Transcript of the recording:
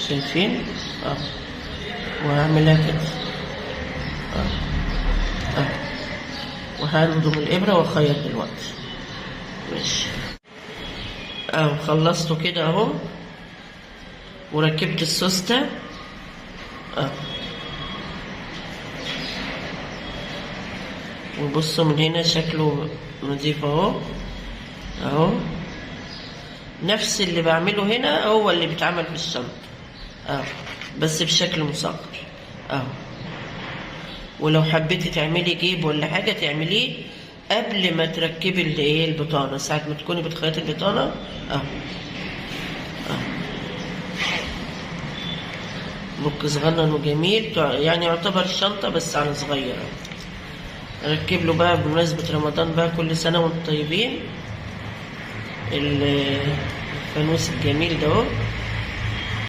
شايفين؟ وهعملها كده وهلضم الإبرة وأخيط دلوقتي. ماشي خلصته كده اهو، وركبت السوستة وبصوا من هنا شكله نضيف اهو نفس اللي بعمله هنا هو اللي بيتعمل في الشنطة بس بشكل مصغر ولو حبيتي تعملي جيب ولا حاجة تعمليه قبل ما تركبي اللي ايه البطانة، ساعة ما تكوني بتخيطي البطانة بوك صغنن وجميل، يعني يعتبر شنطة بس على صغير. اركب له بقى بمناسبة رمضان بقى كل سنة وانتم طيبين الفانوس الجميل ده اهو.